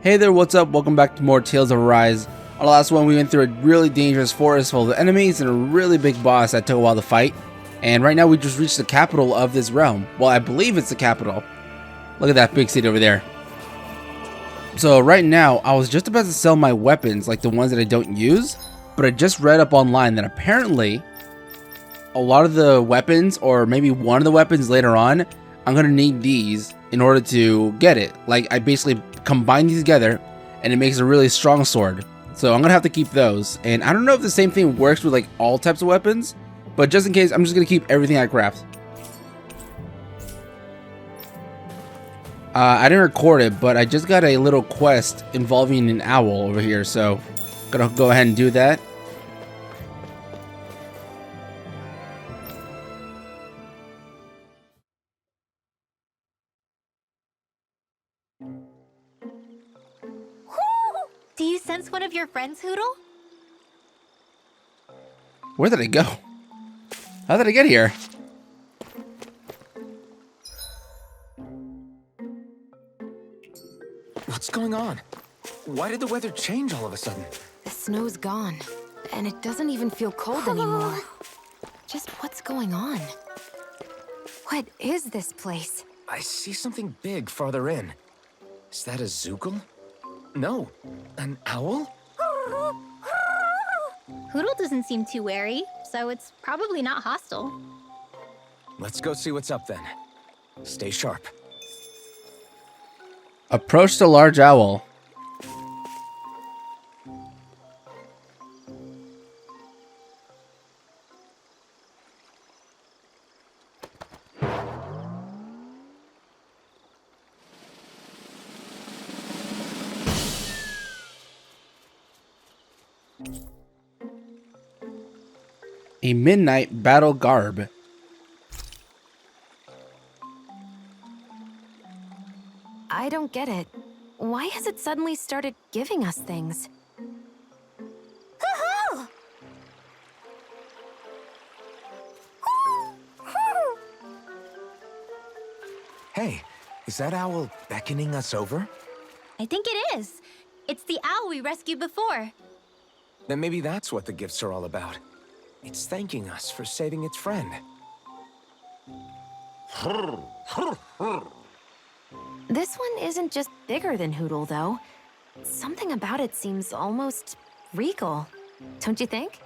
Hey there, what's up? Welcome back to more Tales of Arise. On the last one, we went through a really dangerous forest full of enemies and a really big boss that took a while to fight. And right now we just reached the capital of this realm. Well, I believe it's the capital. Look at that big city over there. So right now, I was just about to sell my weapons, like the ones that I don't use. But I just read up online that apparently a lot of the weapons, or maybe one of the weapons later on, I'm going to need these in order to get it. Like, I basically combine these together and it makes a really strong sword. So I'm gonna have to keep those. And I don't know if the same thing works with like all types of weapons, but just in case, I'm just gonna keep everything I craft. I didn't record it, but I just got a little quest involving an owl over here, so gonna go ahead and do that. Do you sense one of your friends, Hoodle? Where did I go? How did I get here? What's going on? Why did the weather change all of a sudden? The snow's gone, and it doesn't even feel cold anymore. Just what's going on? What is this place? I see something big farther in. Is that a Zookle? No, an owl? Hoodle doesn't seem too wary, so it's probably not hostile. Let's go see what's up then. Stay sharp. Approach the large owl. A midnight battle garb. I don't get it. Why has it suddenly started giving us things? Hey, is that owl beckoning us over? I think it is. It's the owl we rescued before. Then maybe that's what the gifts are all about. It's thanking us for saving its friend. This one isn't just bigger than Hoodle, though. Something about it seems almost regal. Don't you think?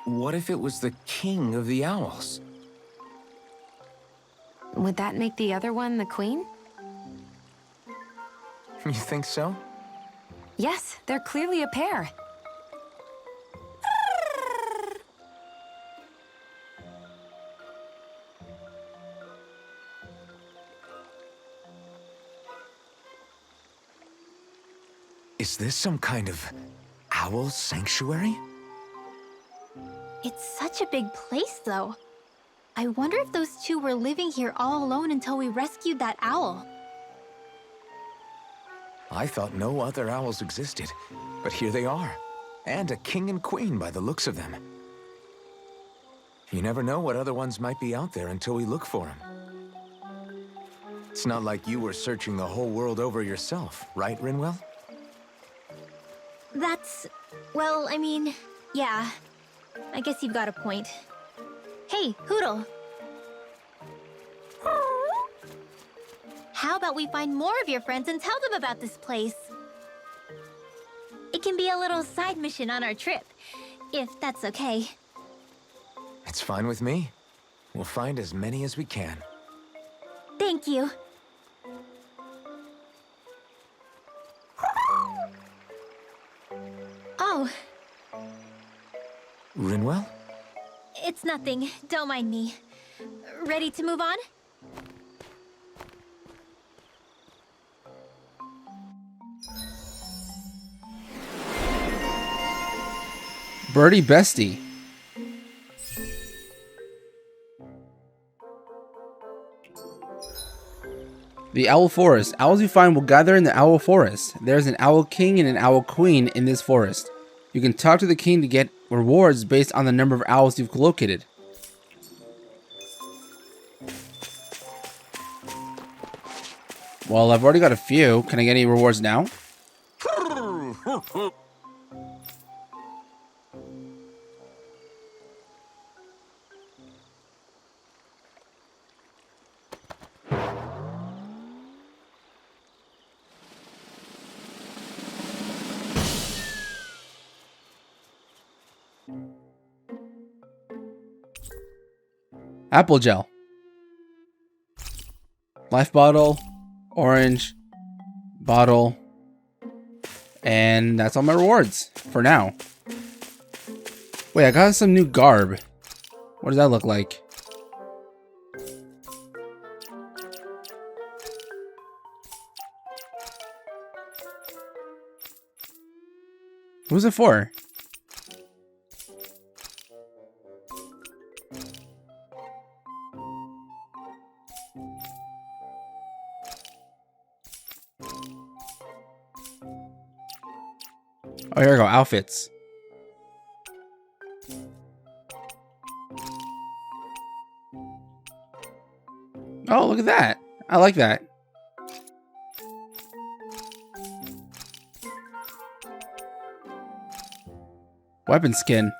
What if it was the king of the owls? Would that make the other one the queen? You think so? Yes, they're clearly a pair. Is this some kind of owl sanctuary? It's such a big place, though. I wonder if those two were living here all alone until we rescued that owl. I thought no other owls existed, but here they are. And a king and queen by the looks of them. You never know what other ones might be out there until we look for them. It's not like you were searching the whole world over yourself, right, Rinwell? Well, I mean, yeah. I guess you've got a point. Hey, Hoodle. How about we find more of your friends and tell them about this place? It can be a little side mission on our trip, if that's okay. It's fine with me. We'll find as many as we can. Thank you. Oh, Rinwell? it's nothing. Don't mind me. Ready to move on? Birdie Bestie. The Owl Forest. Owls you find will gather in the Owl Forest. There's an Owl King and an Owl Queen in this forest. You can talk to the king to get rewards based on the number of owls you've located. Well, I've already got a few. Can I get any rewards now? Apple gel. Life bottle. Orange. Bottle. And that's all my rewards for now. Wait, I got some new garb. What does that look like? Who's it for? Oh, here we go. Outfits. Oh, look at that. I like that. Weapon skin.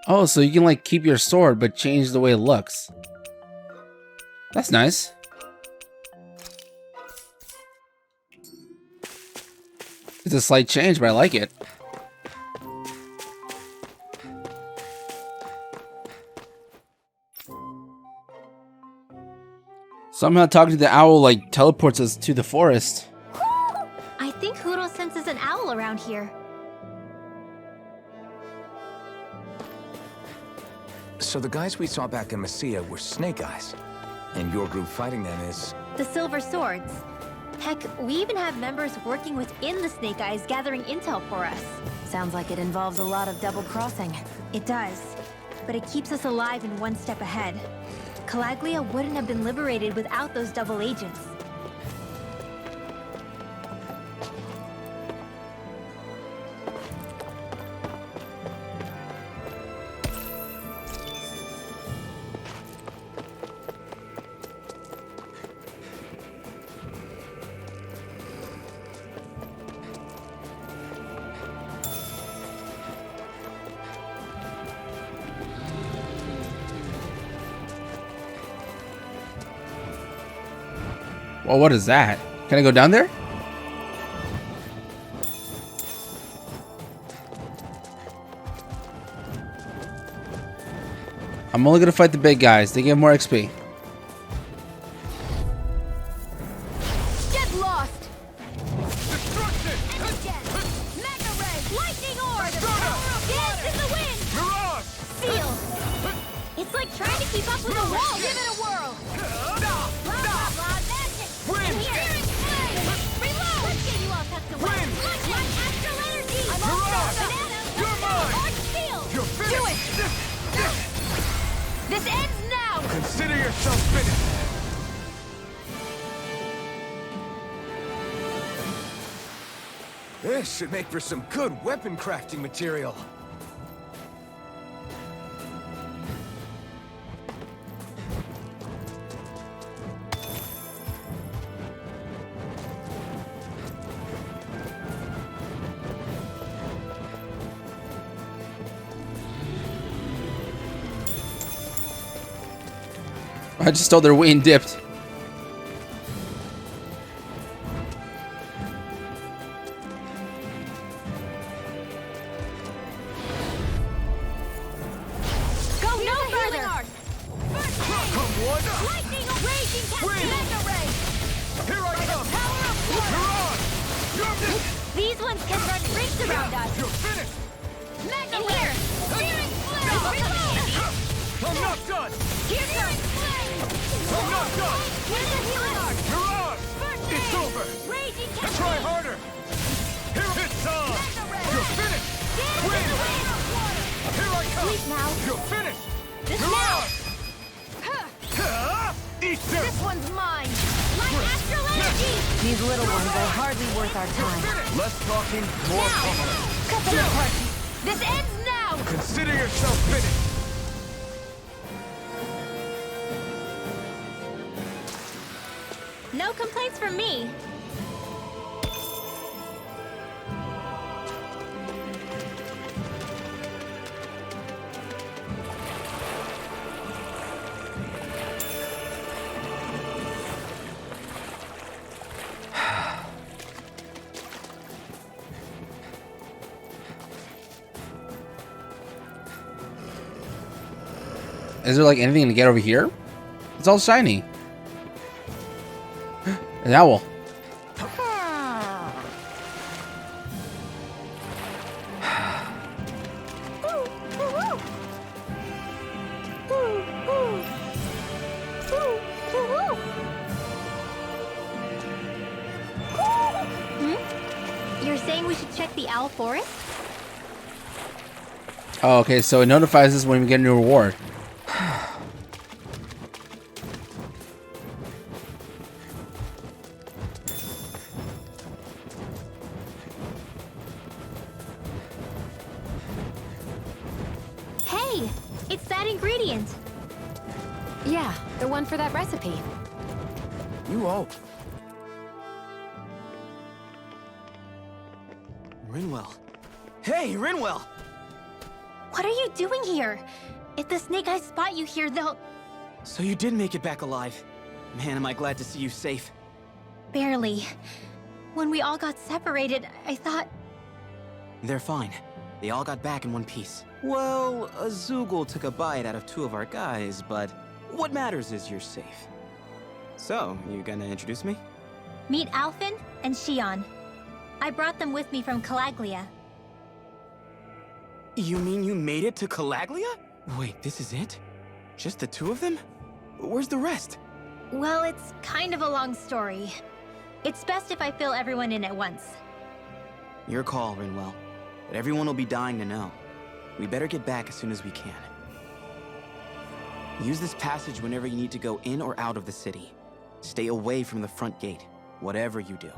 Oh, so you can like keep your sword but change the way it looks. That's nice. It's a slight change, but I like it. Somehow talking to the owl like teleports us to the forest. I think Huro senses an owl around here. So the guys we saw back in Messia were Snake Eyes, and your group fighting them is... The Silver Swords. Heck, we even have members working within the Snake Eyes gathering intel for us. Sounds like it involves a lot of double crossing. It does, but it keeps us alive and one step ahead. Calaglia wouldn't have been liberated without those double agents. Well, what is that? Can I go down there? I'm only gonna fight the big guys. They give more XP. Get lost! Destruction! Mega Ray! Lightning Orb! Dahna! Dance in the wind! Mirage! Seal! It's like trying to keep up with a wall! Give it a whirl! Blah, blah, blah, that's it! Wind! Here! Reload! Let's get you all tucked away! Wind! Like astral energy! I'm Mirage! all set! Banana! You're mine! Orange Seal! You're finished! Do it! This ends now! Consider yourself finished! This should make for some good weapon crafting material. I just stole their wing dipped. Go no further! Come one! Lightning! Raging Cat! Wind! Mega Ray! Here I come! Power of water! Mirage! You're These ones can run rings around us! You're finished! Mega Ray! Searing Flare! Reload! I'm not done! Here comes Flame! I'm not done! Here's the healing arc! Mirage! First It's aid! over! Raging Cat! Try harder! Here it's on! Mega Ray! You're finished! Dance Wind! in the wind! Here I come! Sleep now! You're finished! This Mirage! Huh. Eat them! This one's mine! Like astral energy! These little ones are hardly worth our time. Less talking, more talking. Cut them apart! This ends now! Consider yourself finished. No complaints from me. Is there like anything to get over here? It's all shiny. An owl. You're saying we should check the owl forest? Oh, okay, so it notifies us when we get a new reward. Hey, it's that ingredient. Yeah, the one for that recipe. You all. Rinwell. Hey, Rinwell! What are you doing here? If the snake eyes spot you here, they'll... So you did make it back alive. Man, am I glad to see you safe. Barely. When we all got separated, I thought... They're fine. They all got back in one piece. Well, a Zoogle took a bite out of 2 of our guys, but what matters is you're safe. So, you gonna introduce me? Meet Alphen and Shionne. I brought them with me from Calaglia. You mean you made it to Calaglia? Wait, this is it? Just the 2 of them? Where's the rest? Well, it's kind of a long story. It's best if I fill everyone in at once. Your call, Rinwell. But everyone will be dying to know. We better get back as soon as we can. Use this passage whenever you need to go in or out of the city. Stay away from the front gate, whatever you do.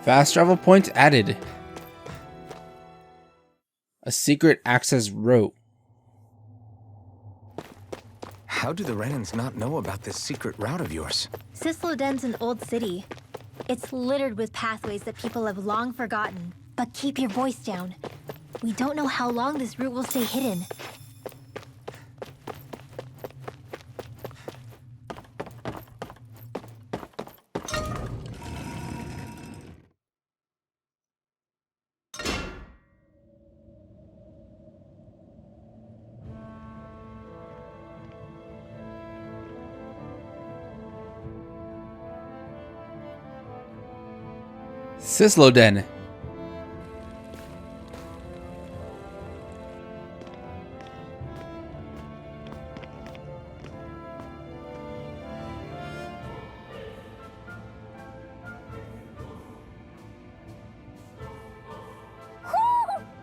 Fast travel point added. A secret access route. How do the Renans not know about this secret route of yours? Cisloden's an old city. It's littered with pathways that people have long forgotten. But keep your voice down. We don't know how long this route will stay hidden. Cisloden.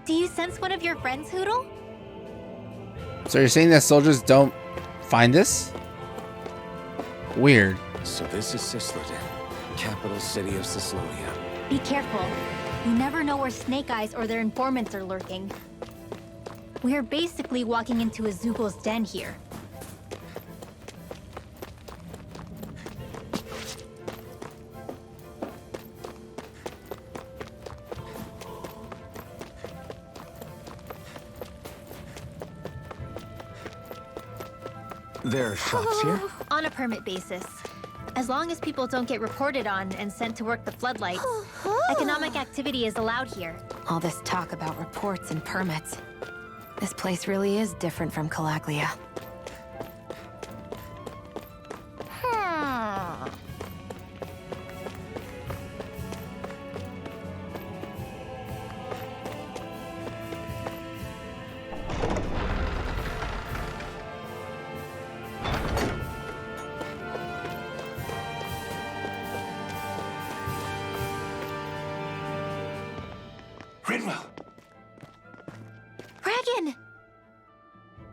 Do you sense one of your friends, Hoodle? So you're saying that soldiers don't find this? Weird. So this is Cisloden, capital city of Cislonia. Be careful. You never know where Snake Eyes or their informants are lurking. We're basically walking into a Zoogle's den here. There are shops here? On a permit basis. As long as people don't get reported on and sent to work the floodlights, economic activity is allowed here. All this talk about reports and permits. This place really is different from Calaglia. Rinwell! Dragon!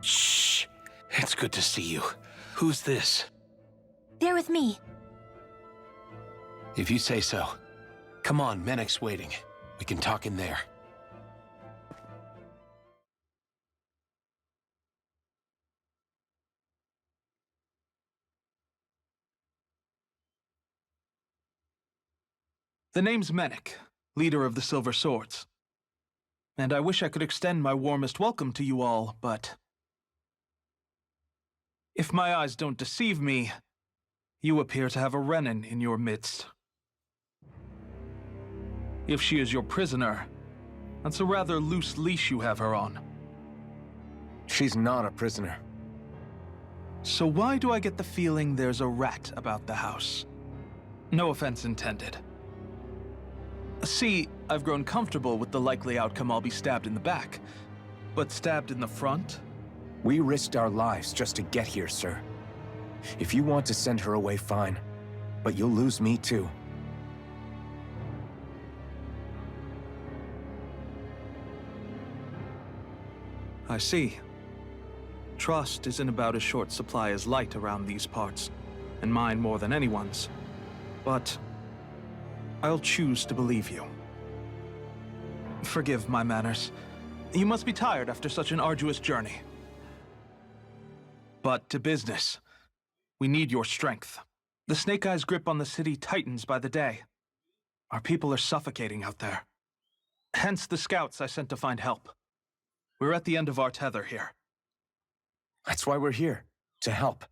Shh! It's good to see you. Who's this? They're with me. If you say so. Come on, Menek's waiting. We can talk in there. The name's Menik, leader of the Silver Swords. And I wish I could extend my warmest welcome to you all, but if my eyes don't deceive me, you appear to have a Renan in your midst. If she is your prisoner, that's a rather loose leash you have her on. She's not a prisoner. So why do I get the feeling there's a rat about the house? No offense intended. See, I've grown comfortable with the likely outcome I'll be stabbed in the back, but stabbed in the front? We risked our lives just to get here, sir. If you want to send her away, fine. But you'll lose me too. I see. Trust isn't about as short supply as light around these parts, and mine more than anyone's. But I'll choose to believe you. Forgive my manners. You must be tired after such an arduous journey. But to business. We need your strength. The Snake Eyes' grip on the city tightens by the day. Our people are suffocating out there. Hence the scouts I sent to find help. We're at the end of our tether here. That's why we're here, to help.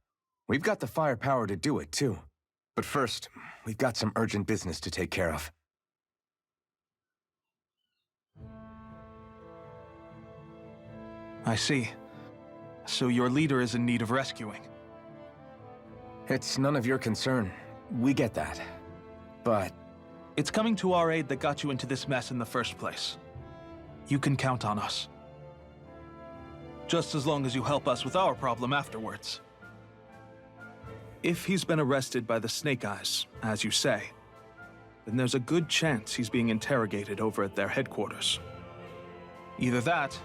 We've got the firepower to do it, too. But first, we've got some urgent business to take care of. I see. So your leader is in need of rescuing. It's none of your concern. We get that. But it's coming to our aid that got you into this mess in the first place. You can count on us. Just as long as you help us with our problem afterwards. If he's been arrested by the Snake Eyes, as you say, then there's a good chance he's being interrogated over at their headquarters. Either that,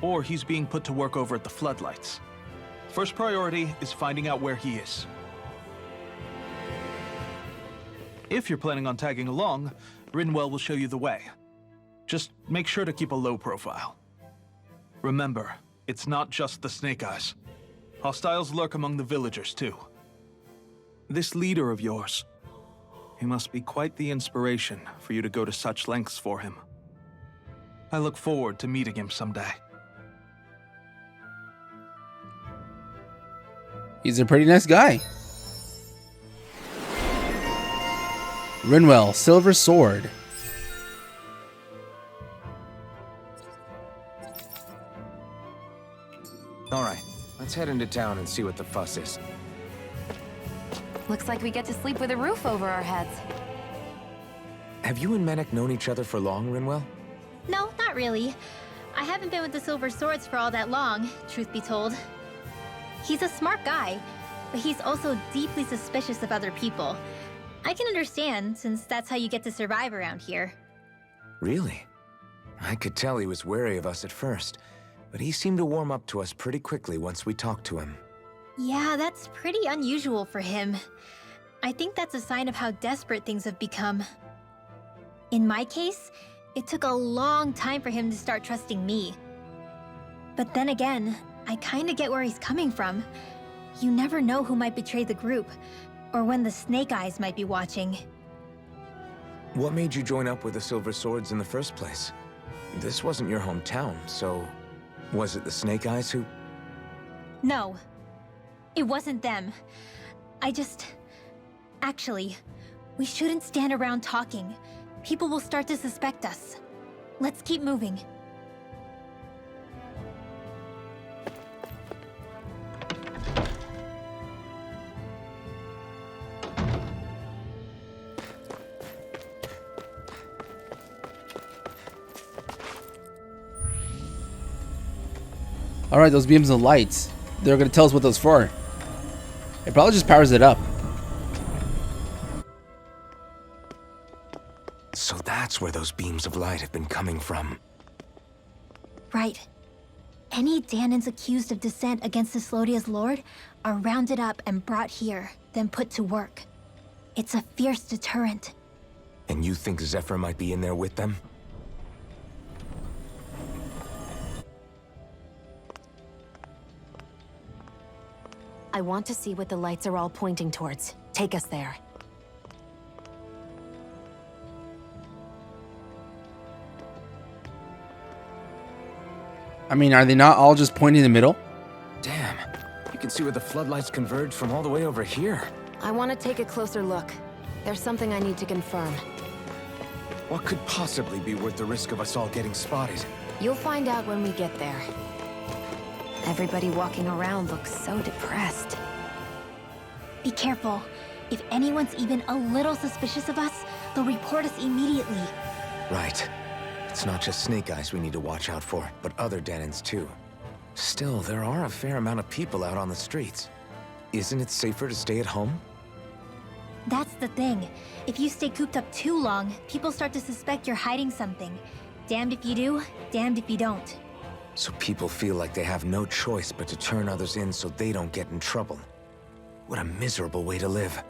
or he's being put to work over at the Floodlights. First priority is finding out where he is. If you're planning on tagging along, Rinwell will show you the way. Just make sure to keep a low profile. Remember, it's not just the Snake Eyes. Hostiles lurk among the villagers, too. This leader of yours, he must be quite the inspiration for you to go to such lengths for him. I look forward to meeting him someday. He's a pretty nice guy. Rinwell, Silver Sword. all right, let's head into town and see what the fuss is. Looks like we get to sleep with a roof over our heads. Have you and Menik known each other for long, Rinwell? No, not really. I haven't been with the Silver Swords for all that long, truth be told. He's a smart guy, but he's also deeply suspicious of other people. I can understand, since that's how you get to survive around here. Really? I could tell he was wary of us at first, but he seemed to warm up to us pretty quickly once we talked to him. Yeah, that's pretty unusual for him. I think that's a sign of how desperate things have become. In my case, it took a long time for him to start trusting me. But then again, I kinda get where he's coming from. You never know who might betray the group, or when the Snake Eyes might be watching. What made you join up with the Silver Swords in the first place? This wasn't your hometown, so was it the Snake Eyes who... No, it wasn't them. Actually, we shouldn't stand around talking. People will start to suspect us. Let's keep moving. Alright, those beams of lights. They're gonna tell us what those for. It probably just powers it up. So that's where those beams of light have been coming from. Right. Any Dahnans accused of dissent against Islodia's lord are rounded up and brought here, then put to work. It's a fierce deterrent. And you think Zephyr might be in there with them? I want to see what the lights are all pointing towards. Take us there. I mean, are they not all just pointing in the middle? Damn. You can see where the floodlights converge from all the way over here. I want to take a closer look. There's something I need to confirm. What could possibly be worth the risk of us all getting spotted? You'll find out when we get there. Everybody walking around looks so depressed. Be careful. If anyone's even a little suspicious of us, they'll report us immediately. Right. It's not just Snake Eyes we need to watch out for, but other Dahnans too. Still, there are a fair amount of people out on the streets. Isn't it safer to stay at home? That's the thing. If you stay cooped up too long, people start to suspect you're hiding something. Damned if you do, damned if you don't. So people feel like they have no choice but to turn others in so they don't get in trouble. What a miserable way to live.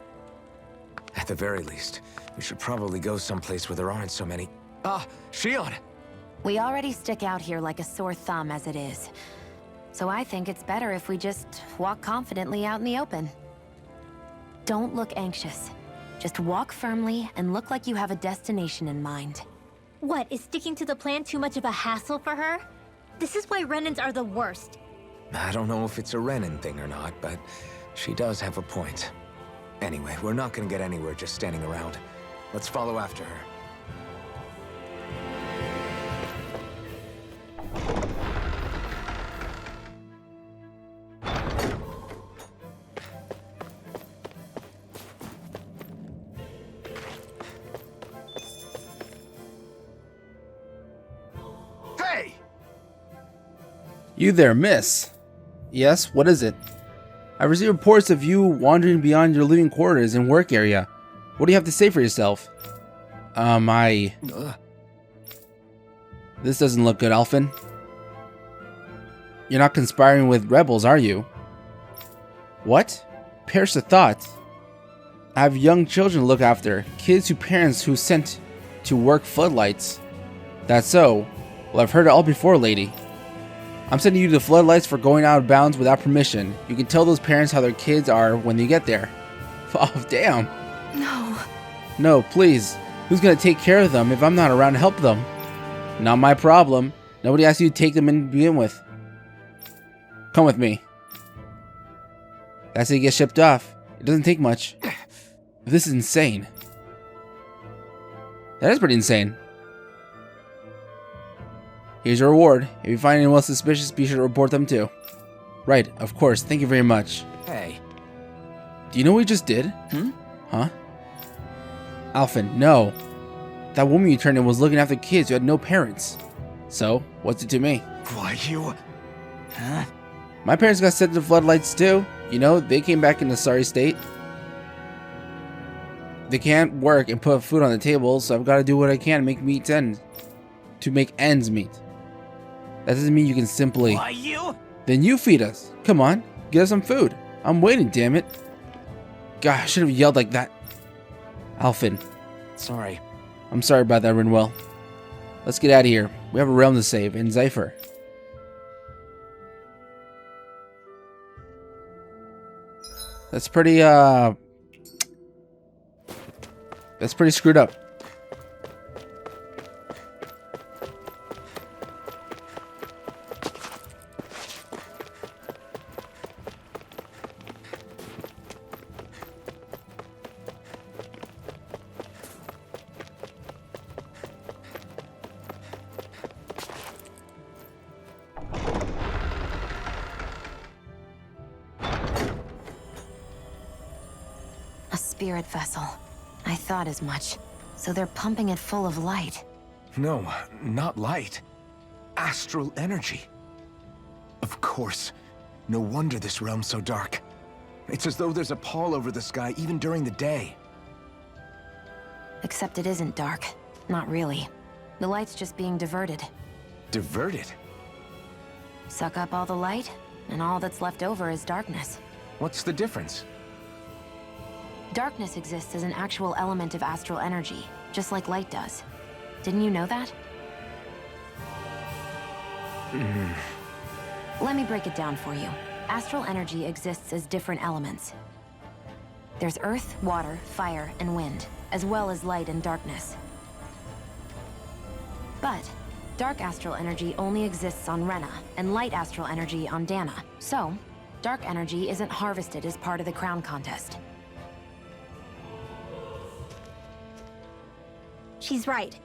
At the very least, we should probably go someplace where there aren't so many... Ah, Shionne! We already stick out here like a sore thumb as it is. So I think it's better if we just walk confidently out in the open. Don't look anxious. Just walk firmly and look like you have a destination in mind. What, is sticking to the plan too much of a hassle for her? This is why Renans are the worst. I don't know if it's a Renan thing or not, but she does have a point. Anyway, we're not gonna get anywhere just standing around. Let's follow after her. You there, miss? Yes, what is it? I received reports of you wandering beyond your living quarters and work area. What do you have to say for yourself? This doesn't look good, Alphen. You're not conspiring with rebels, are you? What? Perish the thought. I have young children to look after, kids whose parents who sent to work floodlights. That's so. Well, I've heard it all before, lady. I'm sending you to the floodlights for going out of bounds without permission. You can tell those parents how their kids are when they get there. Oh, damn. No. No, please. Who's gonna take care of them if I'm not around to help them? Not my problem. Nobody asked you to take them in to begin with. Come with me. That's how you get shipped off. It doesn't take much. This is insane. That is pretty insane. Here's your reward. If you find anyone suspicious, be sure to report them too. Right, of course. Thank you very much. Hey. Do you know what we just did? Huh? Alphen, no. That woman you turned in was looking after kids who had no parents. So, what's it to me? Why, you... Huh? My parents got sent to the floodlights too. You know, they came back in a sorry state. They can't work and put food on the table, so I've got to do what I can to make ends meet. That doesn't mean you can simply... Why, you? Then you feed us. Come on, get us some food. I'm waiting, damn it. God, I should have yelled like that. Alphen. Sorry. I'm sorry about that, Rinwell. Let's get out of here. We have a realm to save, and Zypher. That's pretty screwed up. Spirit vessel. I thought as much. So they're pumping it full of light. No, not light. Astral energy. Of course. No wonder this realm's so dark. It's as though there's a pall over the sky even during the day. Except it isn't dark. Not really. The light's just being diverted. Diverted? Suck up all the light, and all that's left over is darkness. What's the difference? Darkness exists as an actual element of astral energy, just like light does. Didn't you know that? Let me break it down for you. Astral energy exists as different elements. There's earth, water, fire, and wind, as well as light and darkness. But dark astral energy only exists on Rena, and light astral energy on Dahna. So, dark energy isn't harvested as part of the crown contest. She's right.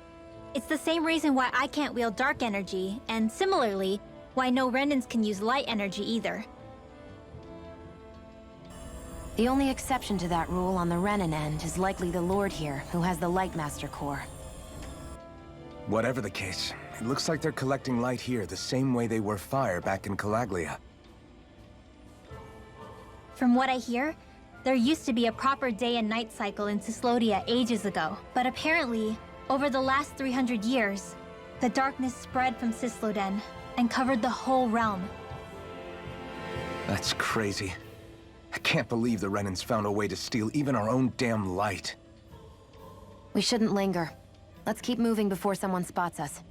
It's the same reason why I can't wield dark energy, and similarly, why no Renans can use light energy either. The only exception to that rule on the Renan end is likely the Lord here, who has the Light Master core. Whatever the case, it looks like they're collecting light here the same way they were fire back in Calaglia. From what I hear, there used to be a proper day and night cycle in Cyslodia ages ago, but apparently, over the last 300 years, the darkness spread from Cysloden and covered the whole realm. That's crazy. I can't believe the Renans found a way to steal even our own damn light. We shouldn't linger. Let's keep moving before someone spots us.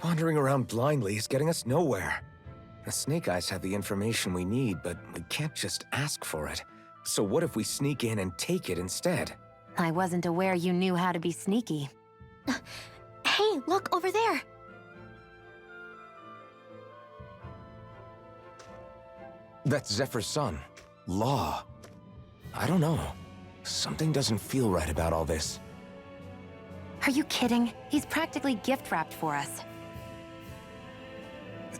Wandering around blindly is getting us nowhere. The Snake Eyes have the information we need, but we can't just ask for it. So what if we sneak in and take it instead? I wasn't aware you knew how to be sneaky. Hey, look over there! That's Zephyr's son, Law. I don't know. Something doesn't feel right about all this. Are you kidding? He's practically gift-wrapped for us.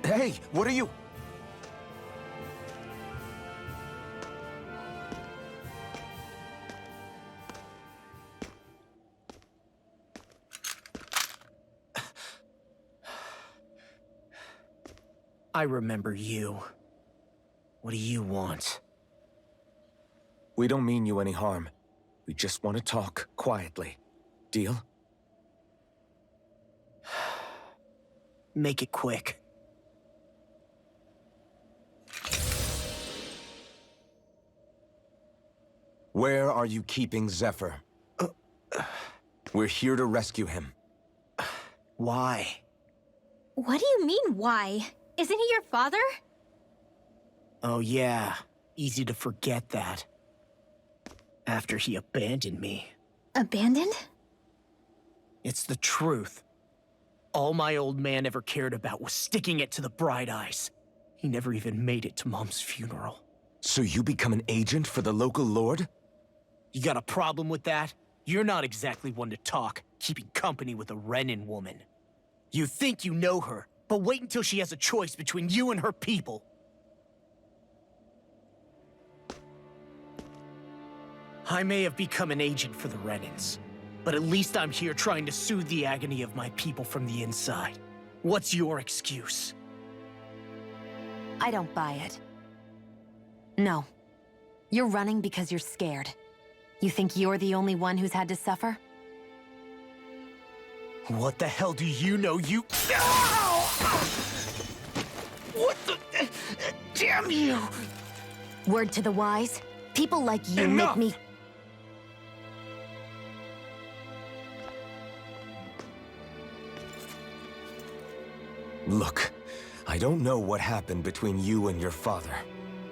Hey, what are you? I remember you. What do you want? We don't mean you any harm. We just want to talk quietly. Deal? Make it quick. Where are you keeping Zephyr? We're here to rescue him. Why? What do you mean, why? Isn't he your father? Oh yeah, easy to forget that. After he abandoned me. Abandoned? It's the truth. All my old man ever cared about was sticking it to the Bright Eyes. He never even made it to Mom's funeral. So you become an agent for the local lord? You got a problem with that? You're not exactly one to talk, keeping company with a Renan woman. You think you know her, but wait until she has a choice between you and her people. I may have become an agent for the Renans, but at least I'm here trying to soothe the agony of my people from the inside. What's your excuse? I don't buy it. No. You're running because you're scared. You think you're the only one who's had to suffer? What the hell do you know, you— Ow! What the— Damn you! Word to the wise, people like you Enough! make me— Look, I don't know what happened between you and your father.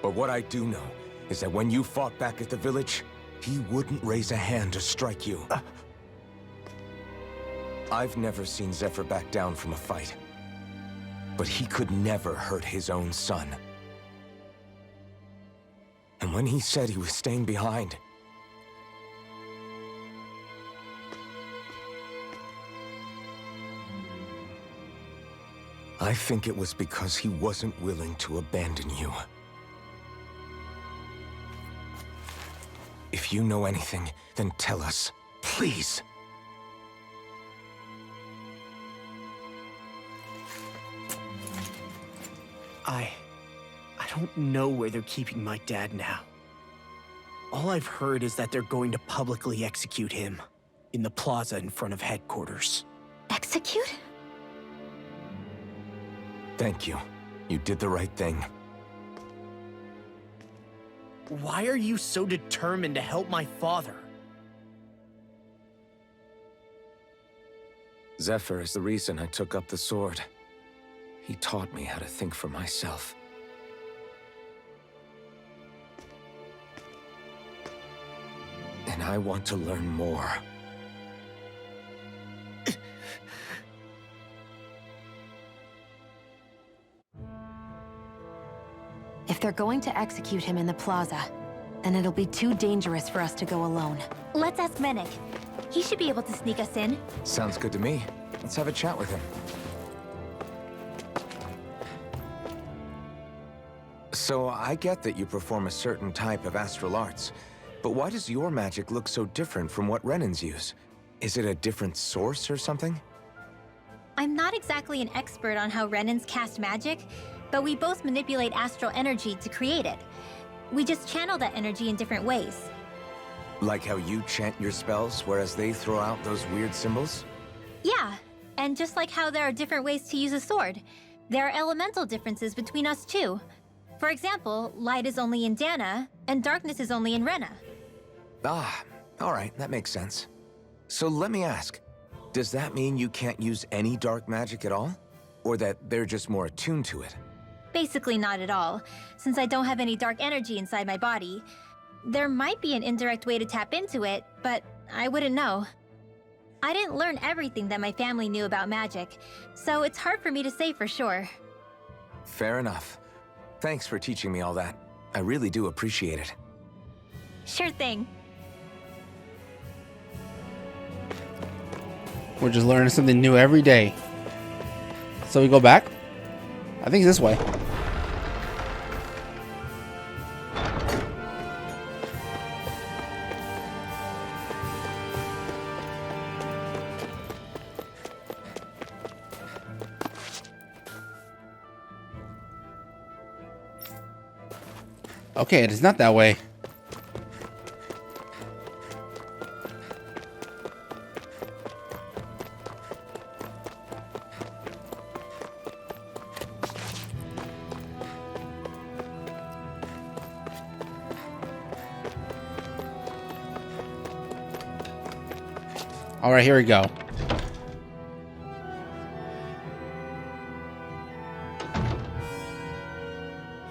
But what I do know is that when you fought back at the village, he wouldn't raise a hand to strike you. I've never seen Zephyr back down from a fight. But he could never hurt his own son. And when he said he was staying behind, I think it was because he wasn't willing to abandon you. If you know anything, then tell us, please. I don't know where they're keeping my dad now. All I've heard is that they're going to publicly execute him in the plaza in front of headquarters. Execute? Thank you. You did the right thing. Why are you so determined to help my father? Zephyr is the reason I took up the sword. He taught me how to think for myself. And I want to learn more. If they're going to execute him in the plaza, then it'll be too dangerous for us to go alone. Let's ask Menek. He should be able to sneak us in. Sounds good to me. Let's have a chat with him. So I get that you perform a certain type of astral arts, but why does your magic look so different from what Renans use? Is it a different source or something? I'm not exactly an expert on how Renans cast magic, but we both manipulate astral energy to create it. We just channel that energy in different ways. Like how you chant your spells, whereas they throw out those weird symbols? Yeah, and just like how there are different ways to use a sword, there are elemental differences between us too. For example, light is only in Dahna, and darkness is only in Rena. Ah, alright, that makes sense. So let me ask, does that mean you can't use any dark magic at all? Or that they're just more attuned to it? Basically not at all, since I don't have any dark energy inside my body. There might be an indirect way to tap into it, but I wouldn't know. I didn't learn everything that my family knew about magic, so it's hard for me to say for sure. Fair enough. Thanks for teaching me all that. I really do appreciate it. Sure thing. We're just learning something new every day. So we go back? I think it's this way. Okay, it is not that way. All right, here we go.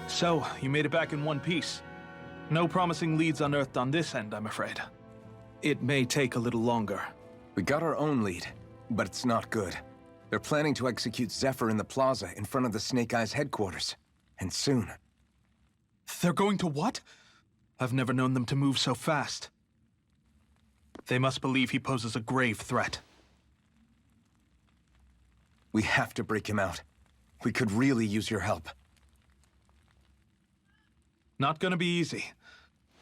So, you made it back in one piece. No promising leads unearthed on this end, I'm afraid. It may take a little longer. We got our own lead, but it's not good. They're planning to execute Zephyr in the plaza in front of the Snake Eyes headquarters. And soon. They're going to what? I've never known them to move so fast. They must believe he poses a grave threat. We have to break him out. We could really use your help. Not gonna be easy,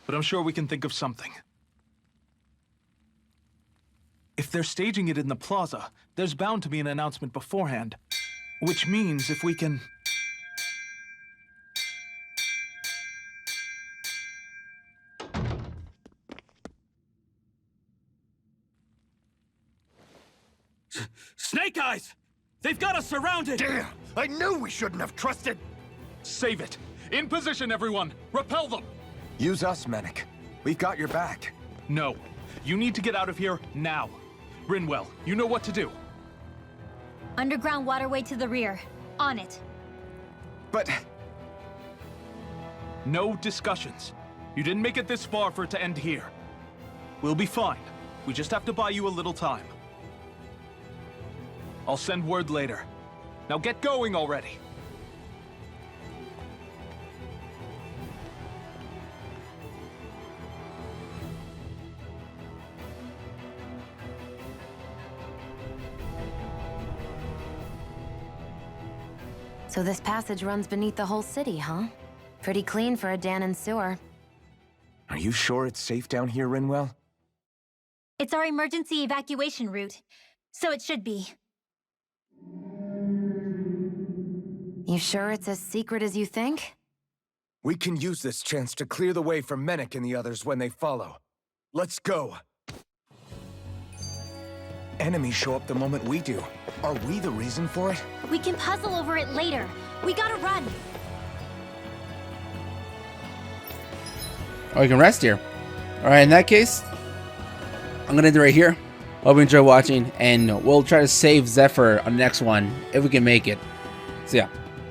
but I'm sure we can think of something. If they're staging it in the plaza, there's bound to be an announcement beforehand. Which means if we can... Snake Eyes! They've got us surrounded! Damn! I knew we shouldn't have trusted! Save it! In position, everyone! Repel them! Use us, Menek. We've got your back. No. You need to get out of here now. Rinwell, you know what to do. Underground waterway to the rear. On it. But... No discussions. You didn't make it this far for it to end here. We'll be fine. We just have to buy you a little time. I'll send word later. Now get going already. So this passage runs beneath the whole city, huh? Pretty clean for a Dahnan sewer. Are you sure it's safe down here, Rinwell? It's our emergency evacuation route, so it should be. You sure it's as secret as you think? We can use this chance to clear the way for Menek and the others when they follow. Let's go. Enemies show up the moment we do. Are we the reason for it? We can puzzle over it later. We gotta run. Oh, we can rest here. All right, in that case, I'm gonna end it right here. Hope you enjoy watching, and we'll try to save Zephyr on the next one if we can make it. So yeah.